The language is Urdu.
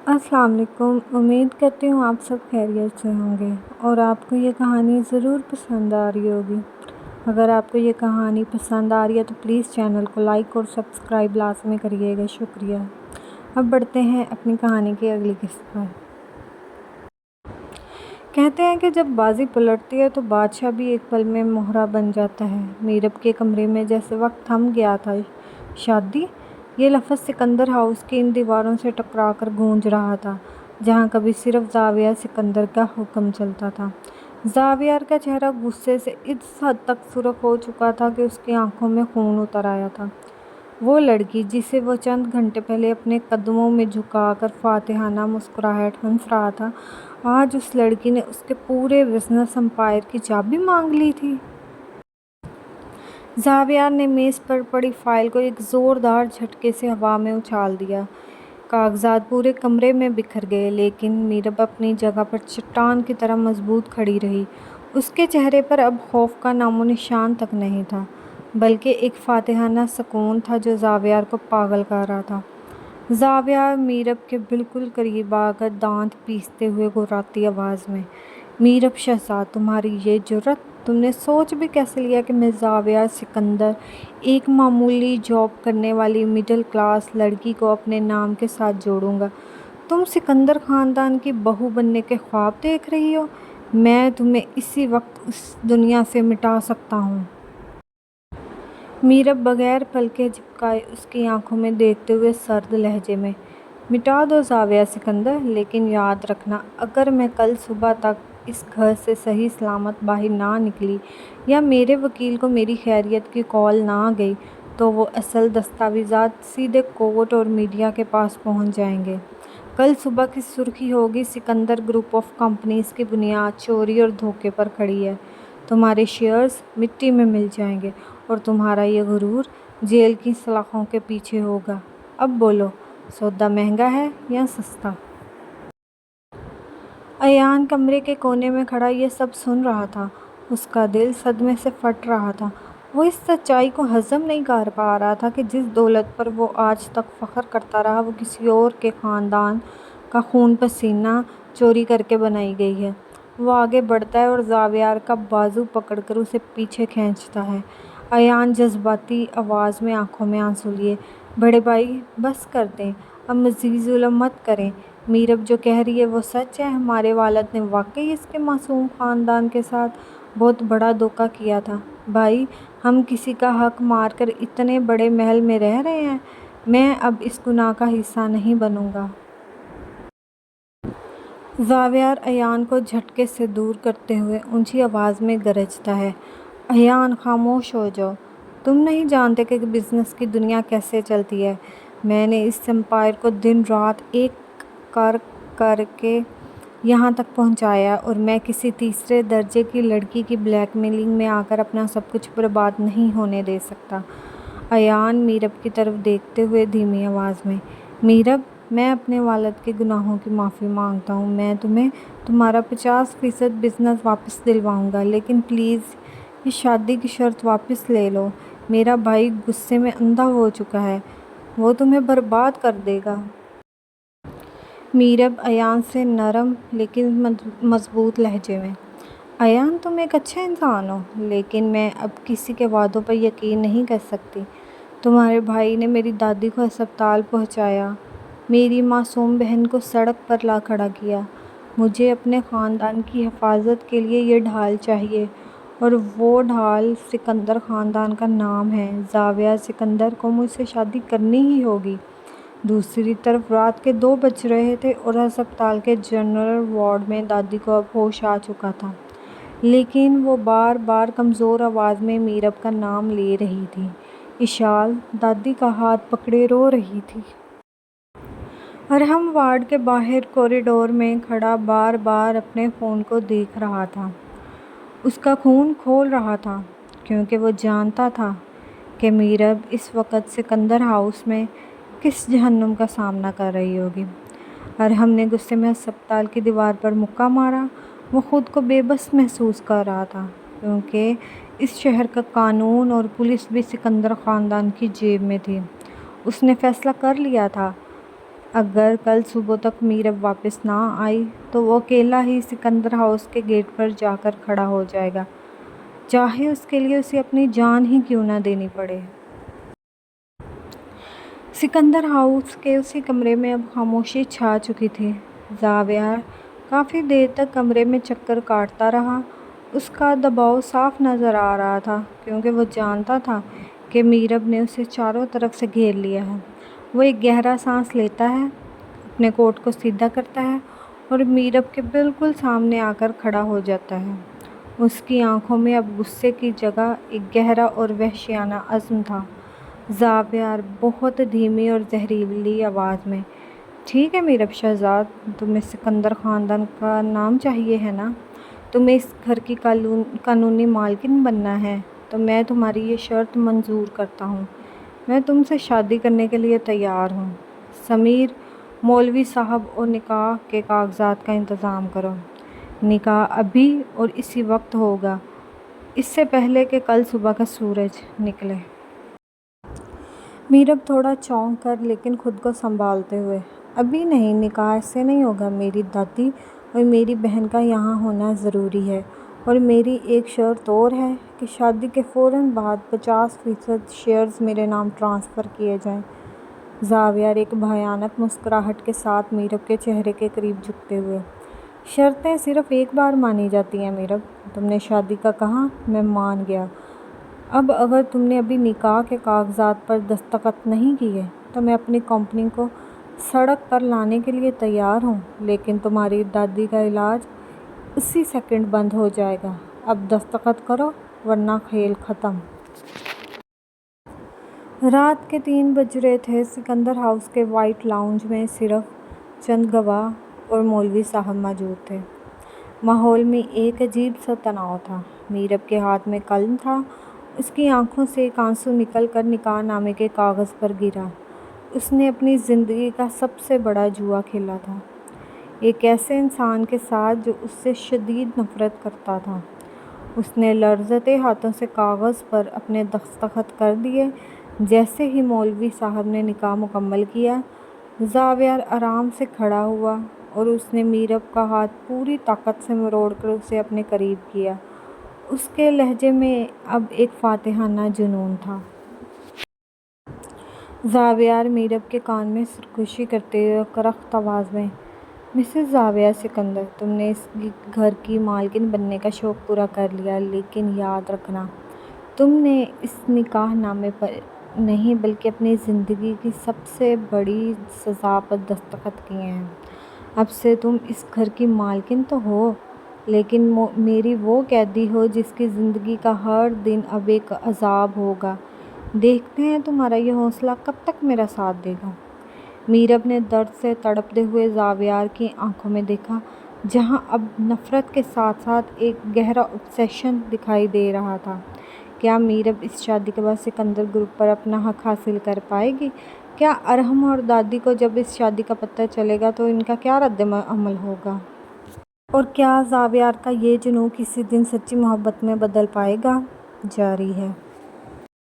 السلام علیکم، امید کرتی ہوں آپ سب خیریت سے ہوں گے اور آپ کو یہ کہانی ضرور پسند آ رہی ہوگی۔ اگر آپ کو یہ کہانی پسند آ رہی ہے تو پلیز چینل کو لائک اور سبسکرائب لازمی کریے گا، شکریہ۔ اب بڑھتے ہیں اپنی کہانی کی اگلی قسط پر۔ کہتے ہیں کہ جب بازی پلٹتی ہے تو بادشاہ بھی ایک پل میں مہرہ بن جاتا ہے۔ میرب کے کمرے میں جیسے وقت تھم گیا تھا۔ شادی، یہ لفظ سکندر ہاؤس کی ان دیواروں سے ٹکرا کر گونج رہا تھا جہاں کبھی صرف زاویہ سکندر کا حکم چلتا تھا۔ زاویہ کا چہرہ غصے سے اس حد تک سرخ ہو چکا تھا کہ اس کی آنکھوں میں خون اتر آیا تھا۔ وہ لڑکی جسے وہ چند گھنٹے پہلے اپنے قدموں میں جھکا کر فاتحانہ مسکراہٹ ہنس رہا تھا، آج اس لڑکی نے اس کے پورے بزنس امپائر کی چابی مانگ لی تھی۔ زاویہ نے میز پر پڑی فائل کو ایک زوردار جھٹکے سے ہوا میں اچھال دیا۔ کاغذات پورے کمرے میں بکھر گئے، لیکن میرب اپنی جگہ پر چٹان کی طرح مضبوط کھڑی رہی۔ اس کے چہرے پر اب خوف کا نام و نشان تک نہیں تھا، بلکہ ایک فاتحانہ سکون تھا جو زاویہ کو پاگل کر رہا تھا۔ زاویہ میرب کے بالکل قریب آ کر دانت پیستے ہوئے گھراتی آواز میں، میرب شہزاد، تمہاری یہ جرأت! تم نے سوچ بھی کیسے لیا کہ میں زاویہ سکندر، ایک معمولی جاب کرنے والی مڈل کلاس لڑکی کو اپنے نام کے ساتھ جوڑوں گا؟ تم سکندر خاندان کی بہو بننے کے خواب دیکھ رہی ہو؟ میں تمہیں اسی وقت اس دنیا سے مٹا سکتا ہوں۔ میرب بغیر پلکیں جھپکائے اس کی آنکھوں میں دیکھتے ہوئے سرد لہجے میں، مٹا دو زاویہ سکندر، لیکن یاد رکھنا، اگر میں کل صبح تک اس گھر سے صحیح سلامت باہر نہ نکلی یا میرے وکیل کو میری خیریت کی کال نہ گئی تو وہ اصل دستاویزات سیدھے کورٹ اور میڈیا کے پاس پہنچ جائیں گے۔ کل صبح کی سرخی ہوگی، سکندر گروپ آف کمپنیز کی بنیاد چوری اور دھوکے پر کھڑی ہے، تمہارے شیئرز مٹی میں مل جائیں گے اور تمہارا یہ غرور جیل کی سلاخوں کے پیچھے ہوگا۔ اب بولو، سودا مہنگا ہے یا سستا؟ ایان کمرے کے کونے میں کھڑا یہ سب سن رہا تھا، اس کا دل صدمے سے پھٹ رہا تھا۔ وہ اس سچائی کو ہضم نہیں کر پا رہا تھا کہ جس دولت پر وہ آج تک فخر کرتا رہا وہ کسی اور کے خاندان کا خون پسینہ چوری کر کے بنائی گئی ہے۔ وہ آگے بڑھتا ہے اور زاویہ کا بازو پکڑ کر اسے پیچھے کھینچتا ہے۔ ایان جذباتی آواز میں آنکھوں میں آنسو لیے، بڑے بھائی بس کر دیں، اب مزید ظلم مت کریں، میرب جو کہہ رہی ہے وہ سچ ہے، ہمارے والد نے واقعی اس کے معصوم خاندان کے ساتھ بہت بڑا دھوکہ کیا تھا۔ بھائی، ہم کسی کا حق مار کر اتنے بڑے محل میں رہ رہے ہیں، میں اب اس گناہ کا حصہ نہیں بنوں گا۔ زاویہ ایان کو جھٹکے سے دور کرتے ہوئے اونچی آواز میں گرجتا ہے، ایان خاموش ہو جاؤ، تم نہیں جانتے کہ بزنس کی دنیا کیسے چلتی ہے۔ میں نے اس امپائر کو دن رات ایک کر کر کے یہاں تک پہنچایا اور میں کسی تیسرے درجے کی لڑکی کی بلیک میلنگ میں آ کر اپنا سب کچھ برباد نہیں ہونے دے سکتا۔ ایان میرب کی طرف دیکھتے ہوئے دھیمی آواز میں، میرب، میں اپنے والد کے گناہوں کی معافی مانگتا ہوں، میں تمہیں تمہارا 50% بزنس واپس دلواؤں گا، لیکن پلیز یہ شادی کی شرط واپس لے لو۔ میرا بھائی غصے میں اندھا ہو چکا ہے، وہ تمہیں برباد کر دے گا۔ میرب ایان سے نرم لیکن مضبوط لہجے میں، ایان تم ایک اچھا انسان ہو، لیکن میں اب کسی کے وعدوں پر یقین نہیں کر سکتی۔ تمہارے بھائی نے میری دادی کو ہسپتال پہنچایا، میری معصوم بہن کو سڑک پر لا کھڑا کیا، مجھے اپنے خاندان کی حفاظت کے لیے یہ ڈھال چاہیے اور وہ ڈھال سکندر خاندان کا نام ہے۔ زاویہ سکندر کو مجھ سے شادی کرنی ہی ہوگی۔ دوسری طرف رات کے 2 بج رہے تھے اور ہسپتال کے جنرل وارڈ میں دادی کو اب ہوش آ چکا تھا، لیکن وہ بار بار کمزور آواز میں میرب کا نام لے رہی تھی۔ اشال دادی کا ہاتھ پکڑے رو رہی تھی۔ ارحم وارڈ کے باہر کوریڈور میں کھڑا بار بار اپنے فون کو دیکھ رہا تھا۔ اس کا خون کھول رہا تھا کیونکہ وہ جانتا تھا کہ میرب اس وقت سکندر ہاؤس میں کس جہنم کا سامنا کر رہی ہوگی۔ ارحم نے غصے میں ہسپتال کی دیوار پر مکہ مارا۔ وہ خود کو بے بس محسوس کر رہا تھا کیونکہ اس شہر کا قانون اور پولیس بھی سکندر خاندان کی جیب میں تھی۔ اس نے فیصلہ کر لیا تھا، اگر کل صبح تک میرب واپس نہ آئی تو وہ اکیلا ہی سکندر ہاؤس کے گیٹ پر جا کر کھڑا ہو جائے گا، چاہے اس کے لیے اسے اپنی جان ہی کیوں نہ دینی پڑے۔ سکندر ہاؤس کے اسی کمرے میں اب خاموشی چھا چکی تھی۔ زاویار کافی دیر تک کمرے میں چکر کاٹتا رہا۔ اس کا دباؤ صاف نظر آ رہا تھا کیونکہ وہ جانتا تھا کہ میرب نے اسے چاروں طرف سے گھیر لیا ہے۔ وہ ایک گہرا سانس لیتا ہے، اپنے کوٹ کو سیدھا کرتا ہے اور میرب کے بالکل سامنے آ کر کھڑا ہو جاتا ہے۔ اس کی آنکھوں میں اب غصے کی جگہ ایک گہرا اور وحشیانہ عزم تھا۔ زاویار بہت دھیمی اور زہریلی آواز میں، ٹھیک ہے میرب شہزاد، تمہیں سکندر خاندان کا نام چاہیے ہے نا؟ تمہیں اس گھر کی قانونی مالکن بننا ہے تو میں تمہاری یہ شرط منظور کرتا ہوں۔ میں تم سے شادی کرنے کے لیے تیار ہوں۔ سمیر، مولوی صاحب اور نکاح کے کاغذات کا انتظام کرو۔ نکاح ابھی اور اسی وقت ہوگا، اس سے پہلے کہ کل صبح کا سورج نکلے۔ میرب تھوڑا چونک کر لیکن خود کو سنبھالتے ہوئے، ابھی نہیں، نکاح ایسے نہیں ہوگا۔ میری دادی اور میری بہن کا یہاں ہونا ضروری ہے، اور میری ایک شرط اور ہے کہ شادی کے فوراً بعد 50% شیئرز میرے نام ٹرانسفر کیے جائیں۔ زاویار ایک بھیانک مسکراہٹ کے ساتھ میرب کے چہرے کے قریب جھکتے ہوئے، شرطیں صرف ایک بار مانی جاتی ہیں میرب، تم نے شادی کا کہا، میں مان گیا۔ اب اگر تم نے ابھی نکاح کے کاغذات پر دستخط نہیں کیے تو میں اپنی کمپنی کو سڑک پر لانے کے لیے تیار ہوں، لیکن تمہاری دادی کا علاج اسی سیکنڈ بند ہو جائے گا۔ اب دستخط کرو ورنہ کھیل ختم۔ رات کے 3 بج رہے تھے۔ سکندر ہاؤس کے وائٹ لاؤنج میں صرف چند گواہ اور مولوی صاحب موجود تھے۔ ماحول میں ایک عجیب سا تناؤ تھا۔ میرب کے ہاتھ میں قلم تھا، اس کی آنکھوں سے ایک آنسو نکل کر نکاح نامے کے کاغذ پر گرا۔ اس نے اپنی زندگی کا سب سے بڑا جوا کھیلا تھا، ایک ایسے انسان کے ساتھ جو اس سے شدید نفرت کرتا تھا۔ اس نے لرزتے ہاتھوں سے کاغذ پر اپنے دستخط کر دیے۔ جیسے ہی مولوی صاحب نے نکاح مکمل کیا، زاویار آرام سے کھڑا ہوا اور اس نے میرب کا ہاتھ پوری طاقت سے مروڑ کر اسے اپنے قریب کیا۔ اس کے لہجے میں اب ایک فاتحانہ جنون تھا۔ زاویار میرب کے کان میں سرگوشی کرتے ہوئے کرخت آواز میں، مسز زاویہ سکندر، تم نے اس گھر کی مالکن بننے کا شوق پورا کر لیا، لیکن یاد رکھنا، تم نے اس نکاح نامے پر نہیں بلکہ اپنی زندگی کی سب سے بڑی سزا پر دستخط کیے ہیں۔ اب سے تم اس گھر کی مالکن تو ہو، لیکن میری وہ قیدی ہو جس کی زندگی کا ہر دن اب ایک عذاب ہوگا۔ دیکھتے ہیں تمہارا یہ حوصلہ کب تک میرا ساتھ دے گا۔ میرب نے درد سے تڑپتے ہوئے زاویار کی آنکھوں میں دیکھا، جہاں اب نفرت کے ساتھ ساتھ ایک گہرا obsession دکھائی دے رہا تھا۔ کیا میرب اس شادی کے بعد سکندر گروپ پر اپنا حق حاصل کر پائے گی؟ کیا ارحم اور دادی کو جب اس شادی کا پتہ چلے گا تو ان کا کیا رد عمل ہوگا؟ اور کیا زاویار کا یہ جنون کسی دن سچی محبت میں بدل پائے گا؟ جاری ہے۔